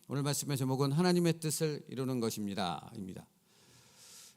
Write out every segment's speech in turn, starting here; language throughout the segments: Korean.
오늘 말씀의 제목은 하나님의 뜻을 이루는 것입니다. 입니다.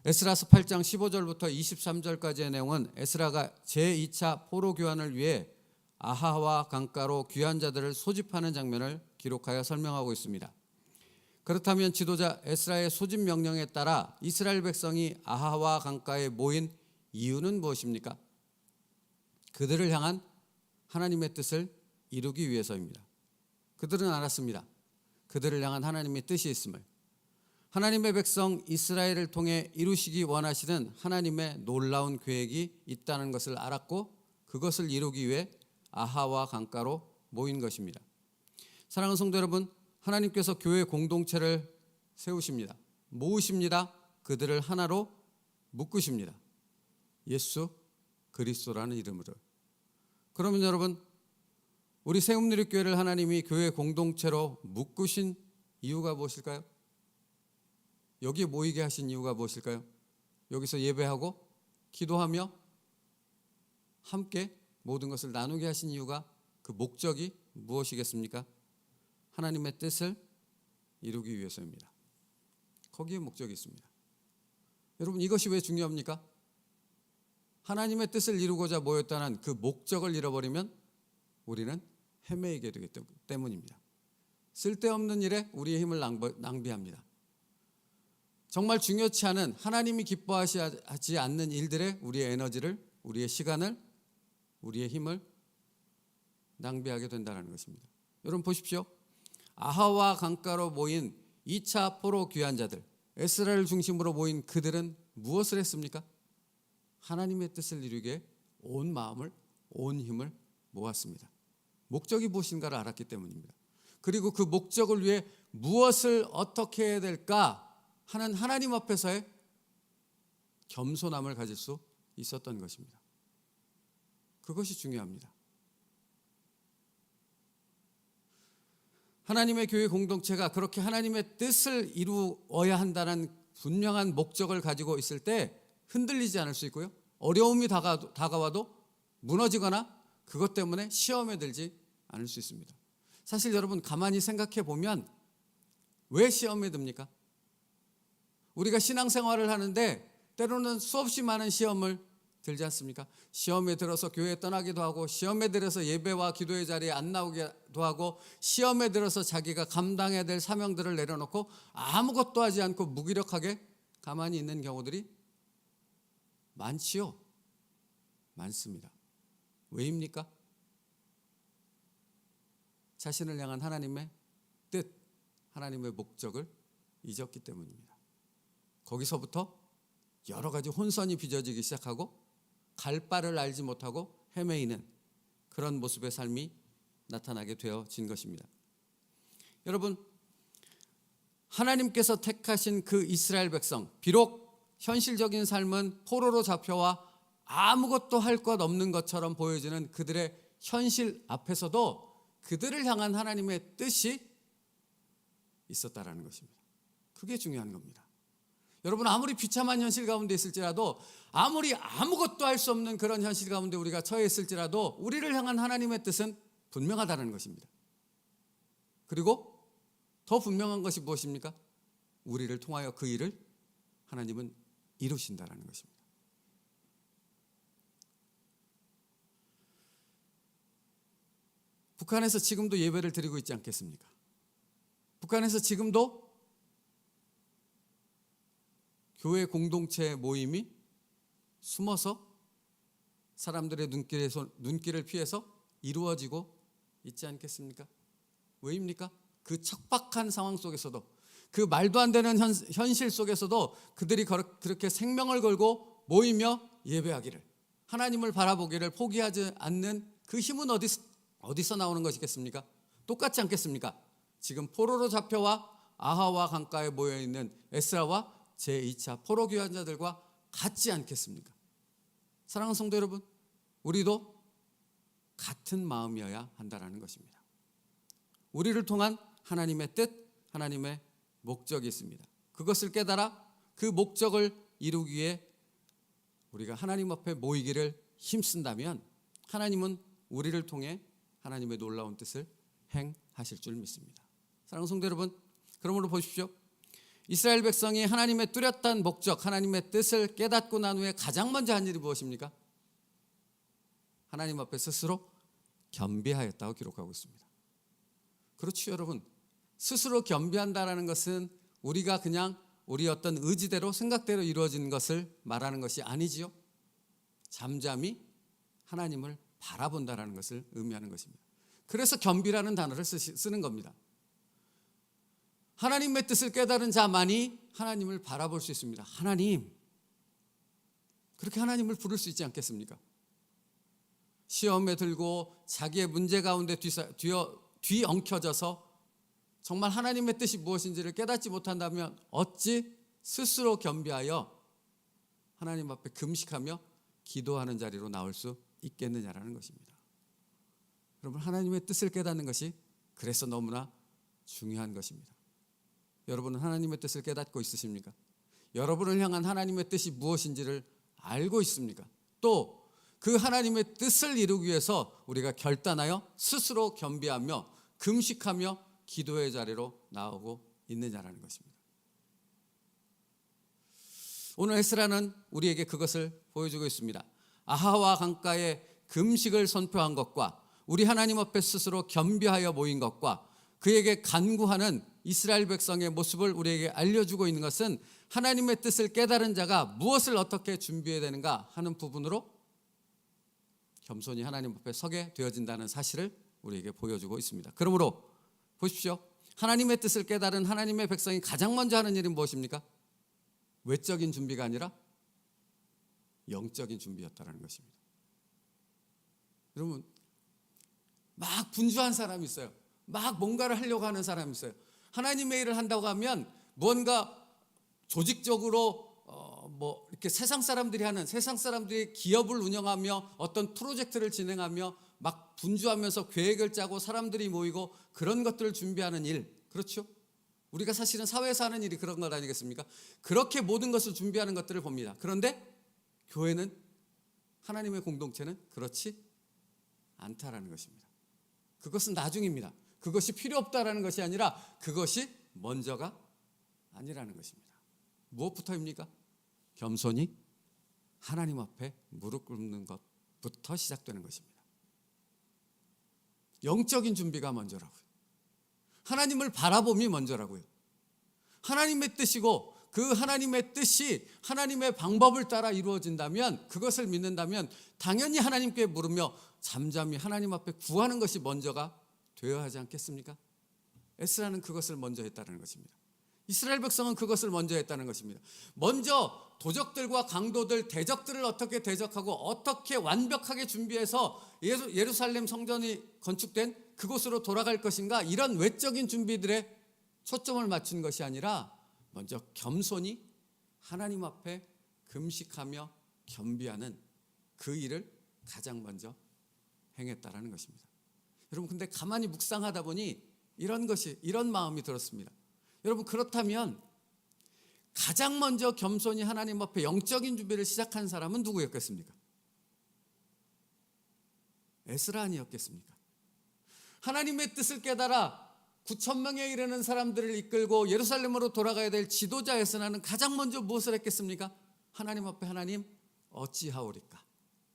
에스라서 8장 15절부터 23절까지의 내용은 에스라가 제2차 포로 교환을 위해 아하와 강가로 귀한 자들을 소집하는 장면을 기록하여 설명하고 있습니다. 그렇다면 지도자 에스라의 소집 명령에 따라 이스라엘 백성이 아하와 강가에 모인 이유는 무엇입니까? 그들을 향한 하나님의 뜻을 이루기 위해서입니다. 그들은 알았습니다. 그들을 향한 하나님의 뜻이 있음을, 하나님의 백성 이스라엘을 통해 이루시기 원하시는 하나님의 놀라운 계획이 있다는 것을 알았고 그것을 이루기 위해 아하와 강가로 모인 것입니다. 사랑하는 성도 여러분, 하나님께서 교회 공동체를 세우십니다. 모으십니다. 그들을 하나로 묶으십니다. 예수 그리스도라는 이름으로. 그러면 여러분, 우리 세움누리교회를 하나님이 교회 공동체로 묶으신 이유가 무엇일까요? 여기에 모이게 하신 이유가 무엇일까요? 여기서 예배하고 기도하며 함께 모든 것을 나누게 하신 이유가, 그 목적이 무엇이겠습니까? 하나님의 뜻을 이루기 위해서입니다. 거기에 목적이 있습니다. 여러분, 이것이 왜 중요합니까? 하나님의 뜻을 이루고자 모였다는 그 목적을 잃어버리면 우리는 헤매이게 되기 때문입니다. 쓸데없는 일에 우리의 힘을 낭비합니다. 정말 중요치 않은, 하나님이 기뻐하지 않는 일들에 우리의 에너지를, 우리의 시간을, 우리의 힘을 낭비하게 된다는 것입니다. 여러분 보십시오. 아하와 강가로 모인 2차 포로 귀한 자들, 에스라를 중심으로 모인 그들은 무엇을 했습니까? 하나님의 뜻을 이루기에 온 마음을, 온 힘을 모았습니다. 목적이 무엇인가를 알았기 때문입니다. 그리고 그 목적을 위해 무엇을 어떻게 해야 될까 하는 하나님 앞에서의 겸손함을 가질 수 있었던 것입니다. 그것이 중요합니다. 하나님의 교회 공동체가 그렇게 하나님의 뜻을 이루어야 한다는 분명한 목적을 가지고 있을 때 흔들리지 않을 수 있고요, 어려움이 다가와도 무너지거나 그것 때문에 시험에 들지 않을 수 있습니다. 사실 여러분, 가만히 생각해 보면 왜 시험에 듭니까? 우리가 신앙생활을 하는데 때로는 수없이 많은 시험을 들지 않습니까? 시험에 들어서 교회에 떠나기도 하고, 시험에 들어서 예배와 기도의 자리에 안 나오기도 하고, 시험에 들어서 자기가 감당해야 될 사명들을 내려놓고 아무것도 하지 않고 무기력하게 가만히 있는 경우들이 많지요. 많습니다. 왜입니까? 자신을 향한 하나님의 뜻, 하나님의 목적을 잊었기 때문입니다. 거기서부터 여러 가지 혼선이 빚어지기 시작하고 갈 바를 알지 못하고 헤매이는 그런 모습의 삶이 나타나게 되어진 것입니다. 여러분, 하나님께서 택하신 그 이스라엘 백성, 비록 현실적인 삶은 포로로 잡혀와 아무것도 할 것 없는 것처럼 보여지는 그들의 현실 앞에서도 그들을 향한 하나님의 뜻이 있었다라는 것입니다. 그게 중요한 겁니다. 여러분, 아무리 비참한 현실 가운데 있을지라도, 아무리 아무것도 할 수 없는 그런 현실 가운데 우리가 처해 있을지라도 우리를 향한 하나님의 뜻은 분명하다는 것입니다. 그리고 더 분명한 것이 무엇입니까? 우리를 통하여 그 일을 하나님은 이루신다는 것입니다. 북한에서 지금도 예배를 드리고 있지 않겠습니까? 북한에서 지금도 교회 공동체 모임이 숨어서 사람들의 눈길을 피해서 이루어지고 있지 않겠습니까? 왜입니까? 그 척박한 상황 속에서도, 그 말도 안 되는 현실 속에서도 그들이 그렇게 생명을 걸고 모이며 예배하기를, 하나님을 바라보기를 포기하지 않는 그 힘은 어디서 나오는 것이겠습니까? 똑같지 않겠습니까? 지금 포로로 잡혀와 아하와 강가에 모여있는 에스라와 제2차 포로 귀환 자들과 같지 않겠습니까? 사랑하는 성도 여러분, 우리도 같은 마음이어야 한다는 것입니다. 우리를 통한 하나님의 뜻, 하나님의 목적이 있습니다. 그것을 깨달아 그 목적을 이루기 위해 우리가 하나님 앞에 모이기를 힘쓴다면 하나님은 우리를 통해 하나님의 놀라운 뜻을 행하실 줄 믿습니다. 사랑하는 성도 여러분, 그러므로 보십시오. 이스라엘 백성이 하나님의 뚜렷한 목적, 하나님의 뜻을 깨닫고 난 후에 가장 먼저 한 일이 무엇입니까? 하나님 앞에 스스로 겸비하였다고 기록하고 있습니다. 그렇죠, 여러분. 스스로 겸비한다라는 것은 우리가 그냥 우리 어떤 의지대로 생각대로 이루어진 것을 말하는 것이 아니지요. 잠잠히 하나님을 바라본다라는 것을 의미하는 것입니다. 그래서 겸비라는 단어를 쓰는 겁니다. 하나님의 뜻을 깨달은 자만이 하나님을 바라볼 수 있습니다. 하나님, 그렇게 하나님을 부를 수 있지 않겠습니까? 시험에 들고 자기의 문제 가운데 뒤엉켜져서 정말 하나님의 뜻이 무엇인지를 깨닫지 못한다면 어찌 스스로 겸비하여 하나님 앞에 금식하며 기도하는 자리로 나올 수 있겠느냐라는 것입니다. 여러분, 하나님의 뜻을 깨닫는 것이 그래서 너무나 중요한 것입니다. 여러분은 하나님의 뜻을 깨닫고 있으십니까? 여러분을 향한 하나님의 뜻이 무엇인지를 알고 있습니까? 또 그 하나님의 뜻을 이루기 위해서 우리가 결단하여 스스로 겸비하며 금식하며 기도의 자리로 나오고 있느냐라는 것입니다. 오늘 에스라는 우리에게 그것을 보여주고 있습니다. 아하와 강가에 금식을 선포한 것과 우리 하나님 앞에 스스로 겸비하여 모인 것과 그에게 간구하는 이스라엘 백성의 모습을 우리에게 알려주고 있는 것은 하나님의 뜻을 깨달은 자가 무엇을 어떻게 준비해야 되는가 하는 부분으로 겸손히 하나님 앞에 서게 되어진다는 사실을 우리에게 보여주고 있습니다. 그러므로 보십시오. 하나님의 뜻을 깨달은 하나님의 백성이 가장 먼저 하는 일은 무엇입니까? 외적인 준비가 아니라 영적인 준비였다는 것입니다. 여러분, 막 분주한 사람이 있어요. 막 뭔가를 하려고 하는 사람이 있어요. 하나님의 일을 한다고 하면 뭔가 조직적으로 이렇게 세상 사람들이 기업을 운영하며 어떤 프로젝트를 진행하며 막 분주하면서 계획을 짜고 사람들이 모이고 그런 것들을 준비하는 일, 그렇죠? 우리가 사실은 사회에서 하는 일이 그런 것 아니겠습니까? 그렇게 모든 것을 준비하는 것들을 봅니다. 그런데 교회는, 하나님의 공동체는 그렇지 않다라는 것입니다. 그것은 나중입니다. 그것이 필요 없다라는 것이 아니라 그것이 먼저가 아니라는 것입니다. 무엇부터입니까? 겸손히 하나님 앞에 무릎 꿇는 것부터 시작되는 것입니다. 영적인 준비가 먼저라고요. 하나님을 바라봄이 먼저라고요. 하나님의 뜻이고 그 하나님의 뜻이 하나님의 방법을 따라 이루어진다면, 그것을 믿는다면 당연히 하나님께 물으며 잠잠히 하나님 앞에 구하는 것이 먼저가 되어야 하지 않겠습니까? 에스라는 그것을 먼저 했다는 것입니다. 이스라엘 백성은 그것을 먼저 했다는 것입니다. 먼저 도적들과 강도들, 대적들을 어떻게 대적하고 어떻게 완벽하게 준비해서 예루살렘 성전이 건축된 그곳으로 돌아갈 것인가, 이런 외적인 준비들에 초점을 맞춘 것이 아니라 먼저 겸손히 하나님 앞에 금식하며 겸비하는 그 일을 가장 먼저 행했다라는 것입니다. 여러분, 근데 가만히 묵상하다 보니 이런 마음이 들었습니다. 여러분, 그렇다면 가장 먼저 겸손히 하나님 앞에 영적인 준비를 시작한 사람은 누구였겠습니까? 에스라 아니었겠습니까? 하나님의 뜻을 깨달아 9,000명에 이르는 사람들을 이끌고 예루살렘으로 돌아가야 될 지도자 에스라는 가장 먼저 무엇을 했겠습니까? 하나님 앞에, 하나님 어찌하오리까?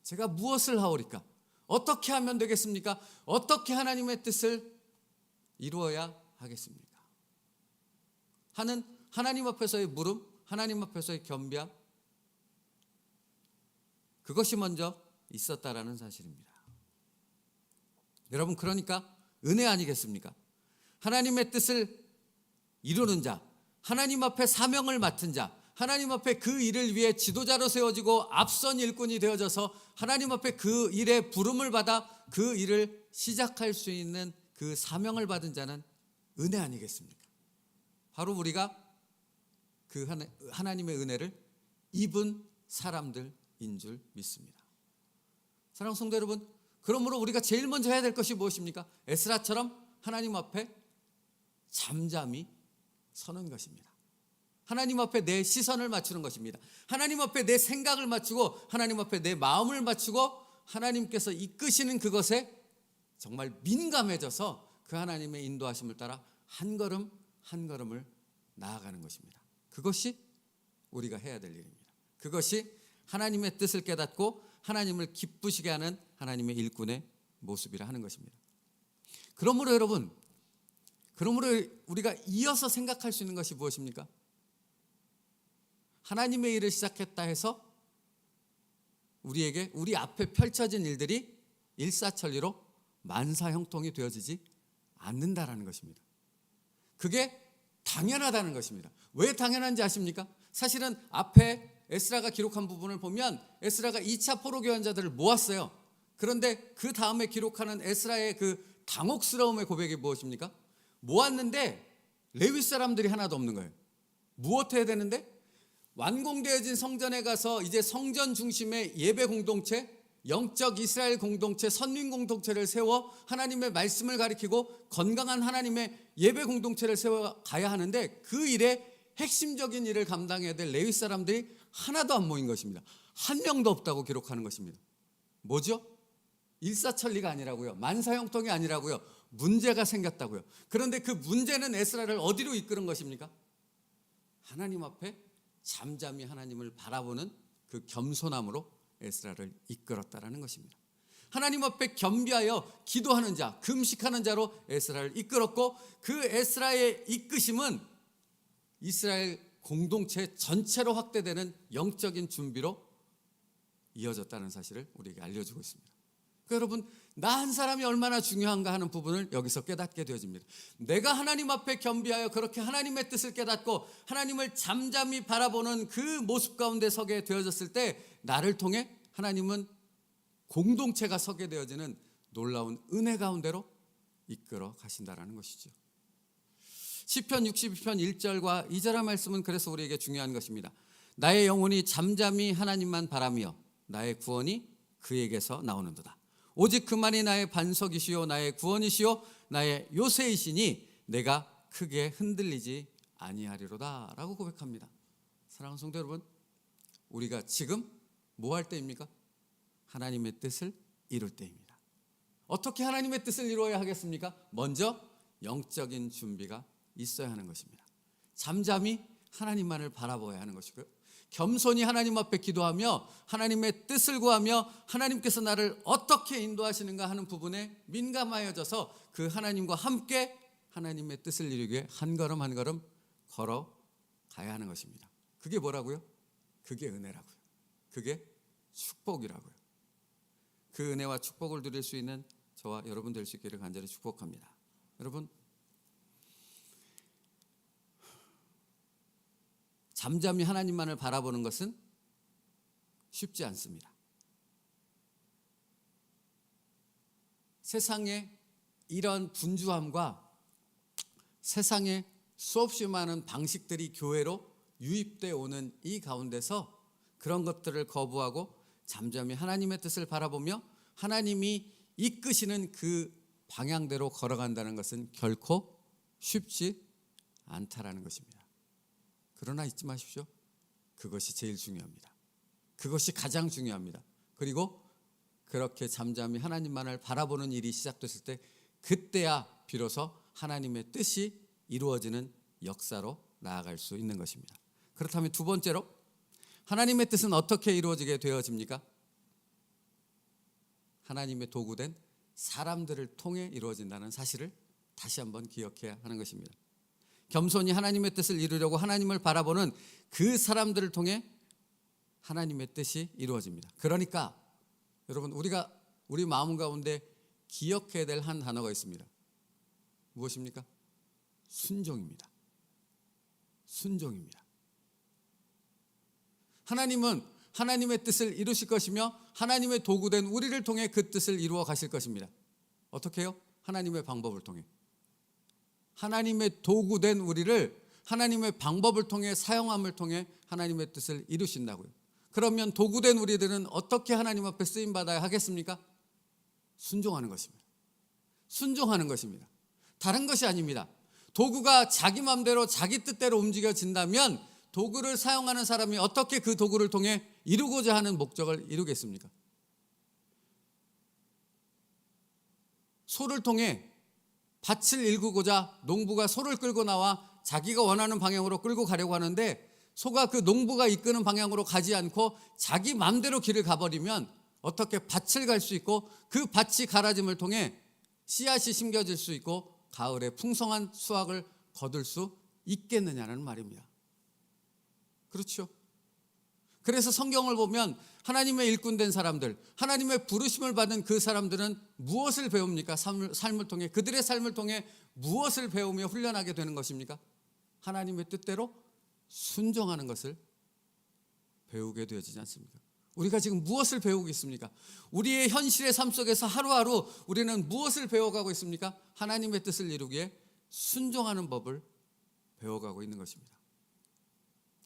제가 무엇을 하오리까? 어떻게 하면 되겠습니까? 어떻게 하나님의 뜻을 이루어야 하겠습니까? 하는 하나님 앞에서의 물음, 하나님 앞에서의 겸비함, 그것이 먼저 있었다라는 사실입니다. 여러분, 그러니까 은혜 아니겠습니까? 하나님의 뜻을 이루는 자, 하나님 앞에 사명을 맡은 자, 하나님 앞에 그 일을 위해 지도자로 세워지고 앞선 일꾼이 되어져서 하나님 앞에 그 일에 부름을 받아 그 일을 시작할 수 있는 그 사명을 받은 자는 은혜 아니겠습니까? 바로 우리가 그 하나님의 은혜를 입은 사람들인 줄 믿습니다. 사랑하는 성도 여러분, 그러므로 우리가 제일 먼저 해야 될 것이 무엇입니까? 에스라처럼 하나님 앞에 잠잠히 서는 것입니다. 하나님 앞에 내 시선을 맞추는 것입니다. 하나님 앞에 내 생각을 맞추고 하나님 앞에 내 마음을 맞추고 하나님께서 이끄시는 그것에 정말 민감해져서 그 하나님의 인도하심을 따라 한 걸음 한 걸음을 나아가는 것입니다. 그것이 우리가 해야 될 일입니다. 그것이 하나님의 뜻을 깨닫고 하나님을 기쁘시게 하는 하나님의 일꾼의 모습이라 하는 것입니다. 그러므로 여러분, 우리가 이어서 생각할 수 있는 것이 무엇입니까? 하나님의 일을 시작했다 해서 우리 앞에 펼쳐진 일들이 일사천리로 만사형통이 되어지지 않는다라는 것입니다. 그게 당연하다는 것입니다. 왜 당연한지 아십니까? 사실은 앞에 에스라가 기록한 부분을 보면 에스라가 2차 포로 교환자들을 모았어요. 그런데 그 다음에 기록하는 에스라의 그 당혹스러움의 고백이 무엇입니까? 모았는데 레위 사람들이 하나도 없는 거예요. 무엇해야 되는데? 완공되어진 성전에 가서 이제 성전 중심의 예배 공동체, 영적 이스라엘 공동체, 선민 공동체를 세워 하나님의 말씀을 가리키고 건강한 하나님의 예배 공동체를 세워 가야 하는데, 그 일에 핵심적인 일을 감당해야 될 레위 사람들이 하나도 안 모인 것입니다. 한 명도 없다고 기록하는 것입니다. 뭐죠? 일사천리가 아니라고요. 만사형통이 아니라고요. 문제가 생겼다고요. 그런데 그 문제는 에스라를 어디로 이끄는 것입니까? 하나님 앞에 잠잠히 하나님을 바라보는 그 겸손함으로 에스라를 이끌었다라는 것입니다. 하나님 앞에 겸비하여 기도하는 자, 금식하는 자로 에스라를 이끌었고, 그 에스라의 이끄심은 이스라엘 공동체 전체로 확대되는 영적인 준비로 이어졌다는 사실을 우리에게 알려주고 있습니다. 그러니까 여러분, 나 한 사람이 얼마나 중요한가 하는 부분을 여기서 깨닫게 되어집니다. 내가 하나님 앞에 겸비하여 그렇게 하나님의 뜻을 깨닫고 하나님을 잠잠히 바라보는 그 모습 가운데 서게 되어졌을 때, 나를 통해 하나님은 공동체가 서게 되어지는 놀라운 은혜 가운데로 이끌어 가신다라는 것이죠. 시편 62편 1절과 2절의 말씀은 그래서 우리에게 중요한 것입니다. 나의 영혼이 잠잠히 하나님만 바라며 나의 구원이 그에게서 나오는도다. 오직 그만이 나의 반석이시요 나의 구원이시요 나의 요새이시니 내가 크게 흔들리지 아니하리로다 라고 고백합니다. 사랑하는 성도 여러분, 우리가 지금 뭐 할 때입니까? 하나님의 뜻을 이룰 때입니다. 어떻게 하나님의 뜻을 이루어야 하겠습니까? 먼저 영적인 준비가 있어야 하는 것입니다. 잠잠히 하나님만을 바라봐야 하는 것이고요, 겸손히 하나님 앞에 기도하며 하나님의 뜻을 구하며 하나님께서 나를 어떻게 인도하시는가 하는 부분에 민감하여져서 그 하나님과 함께 하나님의 뜻을 이루기 위해 한 걸음 한 걸음 걸어가야 하는 것입니다. 그게 뭐라고요? 그게 은혜라고요. 그게 축복이라고요. 그 은혜와 축복을 누릴 수 있는 저와 여러분 될 수 있기를 간절히 축복합니다. 여러분, 잠잠히 하나님만을 바라보는 것은 쉽지 않습니다. 세상에 이런 분주함과 세상에 수없이 많은 방식들이 교회로 유입되어 오는 이 가운데서 그런 것들을 거부하고 잠잠히 하나님의 뜻을 바라보며 하나님이 이끄시는 그 방향대로 걸어간다는 것은 결코 쉽지 않다라는 것입니다. 그러나 잊지 마십시오. 그것이 제일 중요합니다. 그것이 가장 중요합니다. 그리고 그렇게 잠잠히 하나님만을 바라보는 일이 시작됐을 때, 그때야 비로소 하나님의 뜻이 이루어지는 역사로 나아갈 수 있는 것입니다. 그렇다면 두 번째로, 하나님의 뜻은 어떻게 이루어지게 되어집니까? 하나님의 도구된 사람들을 통해 이루어진다는 사실을 다시 한번 기억해야 하는 것입니다. 겸손히 하나님의 뜻을 이루려고 하나님을 바라보는 그 사람들을 통해 하나님의 뜻이 이루어집니다. 그러니까 여러분, 우리 마음 가운데 기억해야 될 한 단어가 있습니다. 무엇입니까? 순종입니다. 순종입니다. 하나님은 하나님의 뜻을 이루실 것이며 하나님의 도구된 우리를 통해 그 뜻을 이루어 가실 것입니다. 어떻게 해요? 하나님의 방법을 통해. 하나님의 도구된 우리를 하나님의 방법을 통해, 사용함을 통해 하나님의 뜻을 이루신다고요. 그러면 도구된 우리들은 어떻게 하나님 앞에 쓰임받아야 하겠습니까? 순종하는 것입니다. 순종하는 것입니다. 다른 것이 아닙니다. 도구가 자기 마음대로 자기 뜻대로 움직여진다면 도구를 사용하는 사람이 어떻게 그 도구를 통해 이루고자 하는 목적을 이루겠습니까? 소를 통해 밭을 일구고자 농부가 소를 끌고 나와 자기가 원하는 방향으로 끌고 가려고 하는데 소가 그 농부가 이끄는 방향으로 가지 않고 자기 마음대로 길을 가버리면 어떻게 밭을 갈 수 있고 그 밭이 가라짐을 통해 씨앗이 심겨질 수 있고 가을에 풍성한 수확을 거둘 수 있겠느냐는 말입니다. 그렇죠? 그래서 성경을 보면 하나님의 일꾼된 사람들, 하나님의 부르심을 받은 그 사람들은 무엇을 배웁니까? 삶을 통해, 그들의 삶을 통해 무엇을 배우며 훈련하게 되는 것입니까? 하나님의 뜻대로 순종하는 것을 배우게 되어지지 않습니까? 우리가 지금 무엇을 배우고 있습니까? 우리의 현실의 삶 속에서 하루하루 우리는 무엇을 배워가고 있습니까? 하나님의 뜻을 이루기에 순종하는 법을 배워가고 있는 것입니다.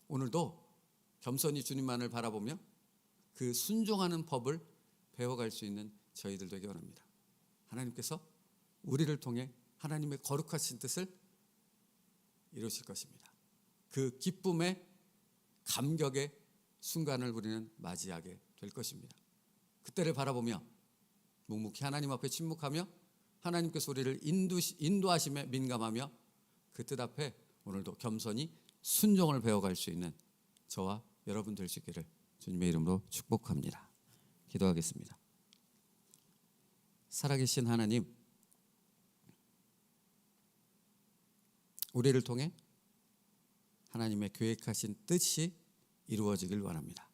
오늘도 겸손히 주님만을 바라보며 그 순종하는 법을 배워갈 수 있는 저희들 되기 원합니다. 하나님께서 우리를 통해 하나님의 거룩하신 뜻을 이루실 것입니다. 그 기쁨의 감격의 순간을 우리는 맞이하게 될 것입니다. 그때를 바라보며 묵묵히 하나님 앞에 침묵하며 하나님께서 우리를 인도하심에 민감하며 그 뜻 앞에 오늘도 겸손히 순종을 배워갈 수 있는 저와 여러분 될 수 있기를 주님의 이름으로 축복합니다. 기도하겠습니다. 살아계신 하나님, 우리를 통해 하나님의 계획하신 뜻이 이루어지길 원합니다.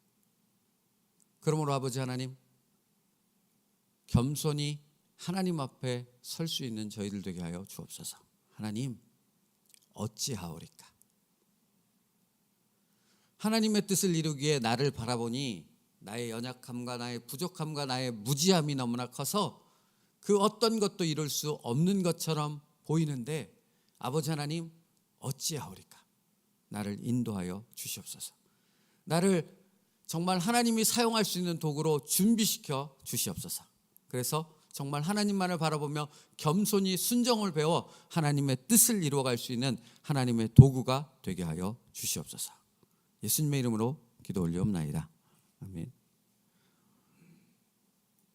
그러므로 아버지 하나님, 겸손히 하나님 앞에 설 수 있는 저희들 되게 하여 주옵소서. 하나님, 어찌하오리까? 하나님의 뜻을 이루기에 나를 바라보니 나의 연약함과 나의 부족함과 나의 무지함이 너무나 커서 그 어떤 것도 이룰 수 없는 것처럼 보이는데 아버지 하나님, 어찌하오리까? 나를 인도하여 주시옵소서. 나를 정말 하나님이 사용할 수 있는 도구로 준비시켜 주시옵소서. 그래서 정말 하나님만을 바라보며 겸손히 순종을 배워 하나님의 뜻을 이루어갈 수 있는 하나님의 도구가 되게 하여 주시옵소서. 예수님의 이름으로 기도 올리옵나이다. 아멘.